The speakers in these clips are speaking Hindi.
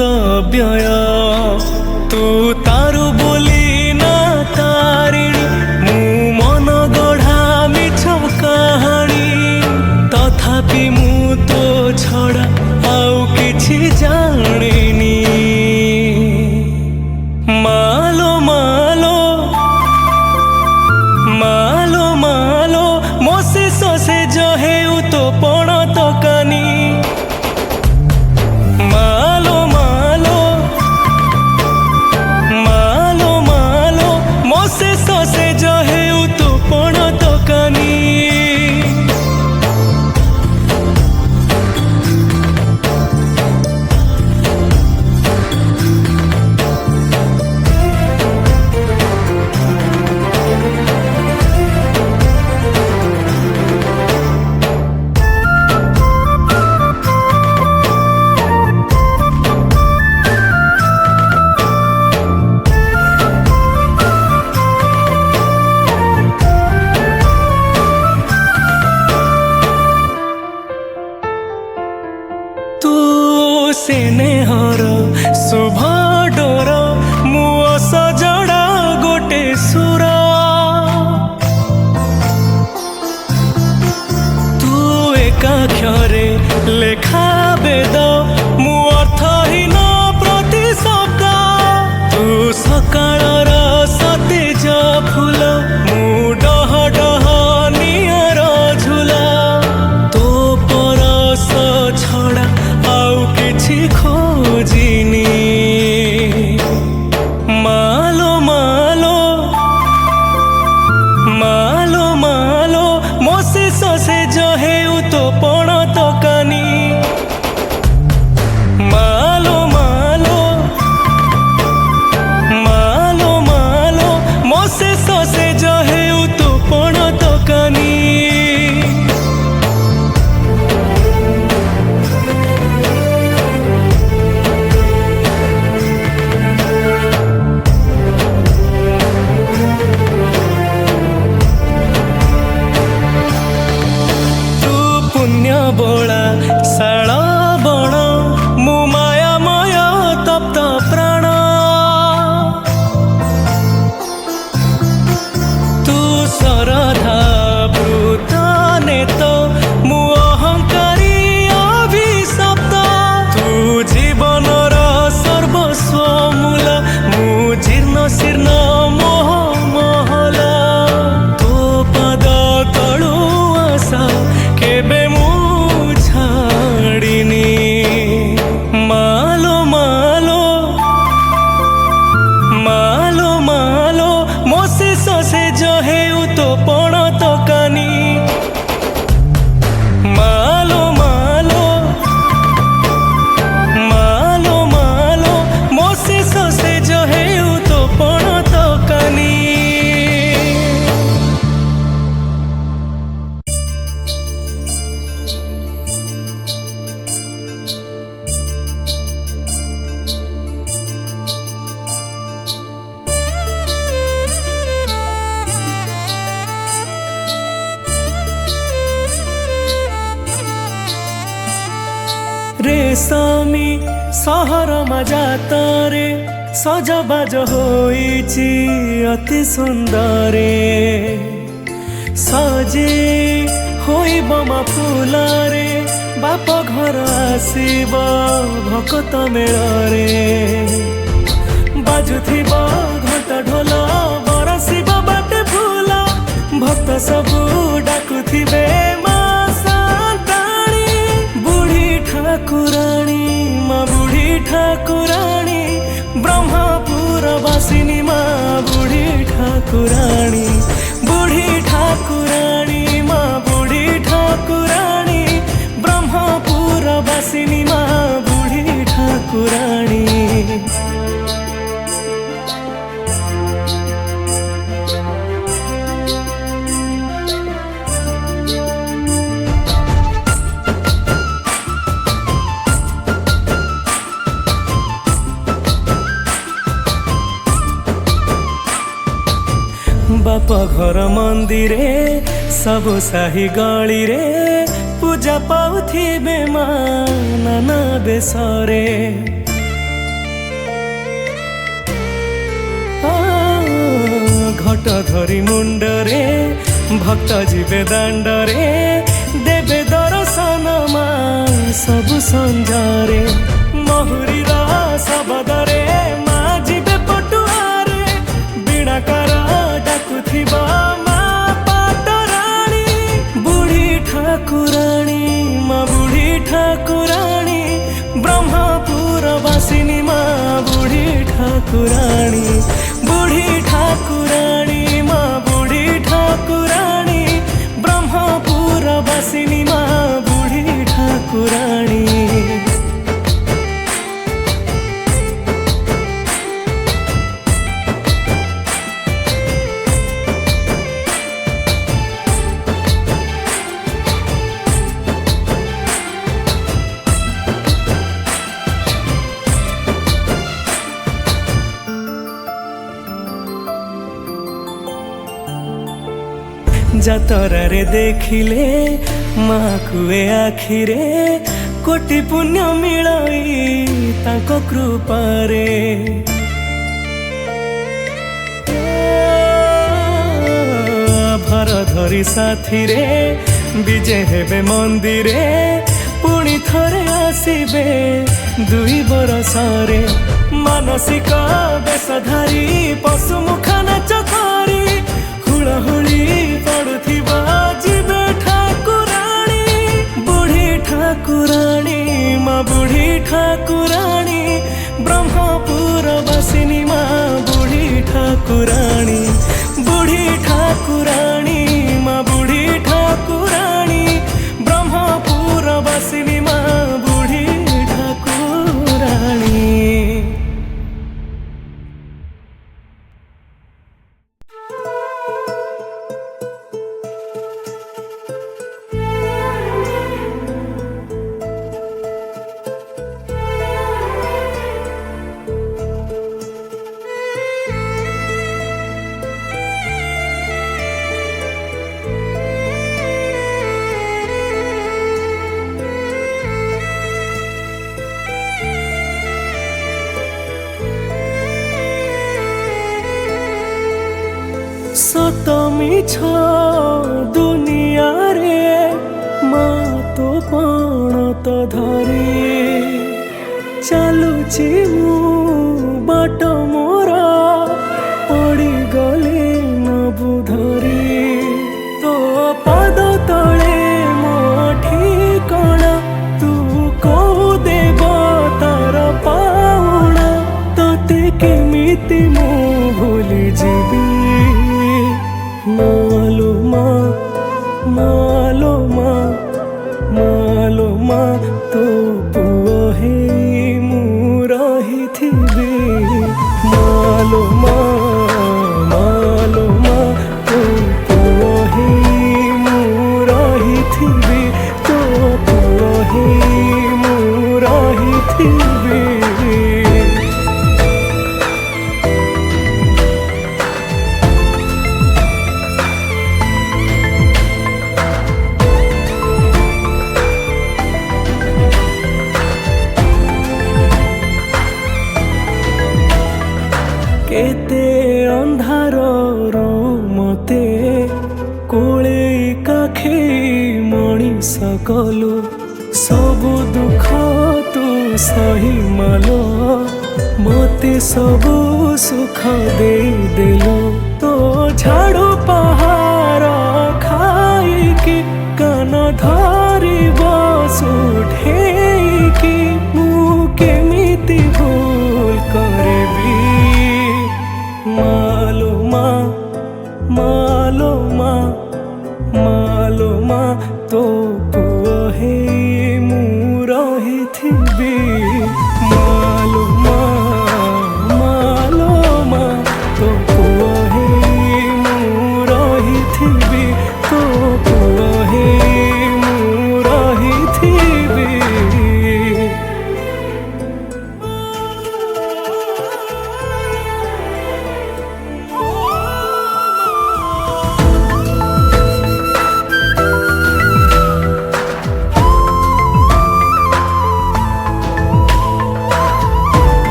व्यय तू तारु बोली ना तारिणी मु मन गढ़ा मिछ कहानी तथापि मु तो छड़ा आउ किछि जानिनी मालो मालो मालो मालो मोसे सोसे जो है तो पण तो कानी मालो मालो मालो मालो मोसे सोसे जो है तो पण तो कानी स्नेहर शुभ डोर मुओ सजड़ा गोटे सुर तू एकाक्षरे लेखा वेद मु अर्थहीन प्रति शब्द तू सकाळर सतेज फूल मु डह डह नियर झुला तो परस छड़ा आउ किछि खोजिनी मालो मालो मालो मालो मोसे सोसे जो है तो पण तो कानी मालो मालो मालो मालो मोसे सोसे जो है तो पण तो कानी बोला शाल बण मु मायामय तप्त प्राण तू सरधा भूत नेत मु अहंकारी अभिशप्त तू जीवनर सर्वस्व मूल मु जीर्ण शीर्ण मोह महल तो पद तळु आशा केबे मालो मालो मालो मालो मोसे सोसे जो है तो पण तो कानी मालो मालो मालो मालो मोसे सोसे जो है तो पण तो कानी रेशमी सहर मजातरे सजबाज होइछि अति सुंदरे सजे होइब मा फुलरे बाप घर आसीब भकत मेଳରେ बाजुथिब घंट ढोल बरसिब बाटे फूल भक्त सबू डाकुथिबे ठाकुराणी माँ बुढ़ी ठाकुराणी ब्रह्मपुर वासिनी माँ बुढ़ी ठाकुराणी माँ बुढ़ी ठाकुराणी ब्रह्मपुर वासिनी माँ बुढ़ी ठाकुराणी बाप घर मंदिरे सब साही गली रे पूजा पाउथिबे माँ नाना बेसरे घट धरी मुंडरे भक्त जीवे दांडरे देवे दर्शन मा सबु संजारे महुरी शबदरे मा जीवे पटुआरे बीणाकार डाकुथिबा मा पाटराणी बुढ़ी ठाकुराणी मा बुढ़ी ठाकुराणी ब्रह्मपुर वासिनी मा बुढ़ी ठाकुराणी बुढ़ी ठाकुराणी मा बुढ़ी ठाकुराणी ब्रह्मपुर वासिनी मा बुढ़ी ठाकुराणी। जतरे देखिले माँ कुए आखिरे कोटि पुण्य मिलई ताको कृपारे भर धरी साथी रे विजे हेबे मंदिरे पुणी थरे आसीबे दुई बरसरे मानसिक बेशधारी पशु मुखा नाच करी हुळहुळी पड़ुथिबा जीवे ठाकुराणी बुढ़ी ठाकुराणी माँ बुढ़ी ठाकुराणी ब्रह्मपुर वासिनी माँ बुढ़ी ठाकुराणी बुढ़ी ठाकुराणी माँ बुढ़ी ठाकुराणी ब्रह्मपुर वासिनी माँ बुढ़ी ठाकुराणी। सत मिछ दुनिया रे माँ तो पण तो धरी चलुची मु बाट मोरा पड़ी गली न बुधरी तो पाद तले मो ठिकणा तू को देव तार पाउणा तोते केमिति मु भूली जीवी मालो माँ मालो माँ मालो माँ तो पुओ हे मु रहिथिबी मालो माँ तो पुओ हे मु रहिथिबी तो पुओ हे मु रहिथिबी। केते अंधार मते कोले काखे मणिष कलु सबु दुख तू सही मालो मते सबु सुख दे देलु तो झाड़ू पहाड़ खाई कान धरी बसुठेकी मु केमिति भूल करबी मालो माँ मालो माँ मालो माँ तो पुओ हे मु रहिथिबी मालो माँ तो पुओ हे मु रहिथिबी तो पुओ हे मु रहिथिबी।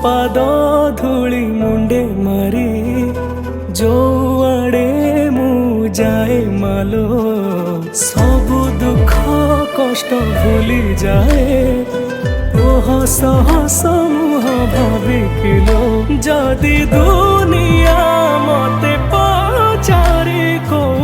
ପାଦ ଧୂଳି ମୁଣ୍ଡେ ମାରି ଯୋଉଆଡ଼େ ମୁଁ ଯାଏ ମାଲୋ ସବୁ ଦୁଃଖ କଷ୍ଟ ଭୁଲି ଯାଏ ହସ ହସ ମୁହଁ ଭାବିକିଲୋ ଯଦି ଦୁନିଆ ମତେ ପଚାରି କୋଉ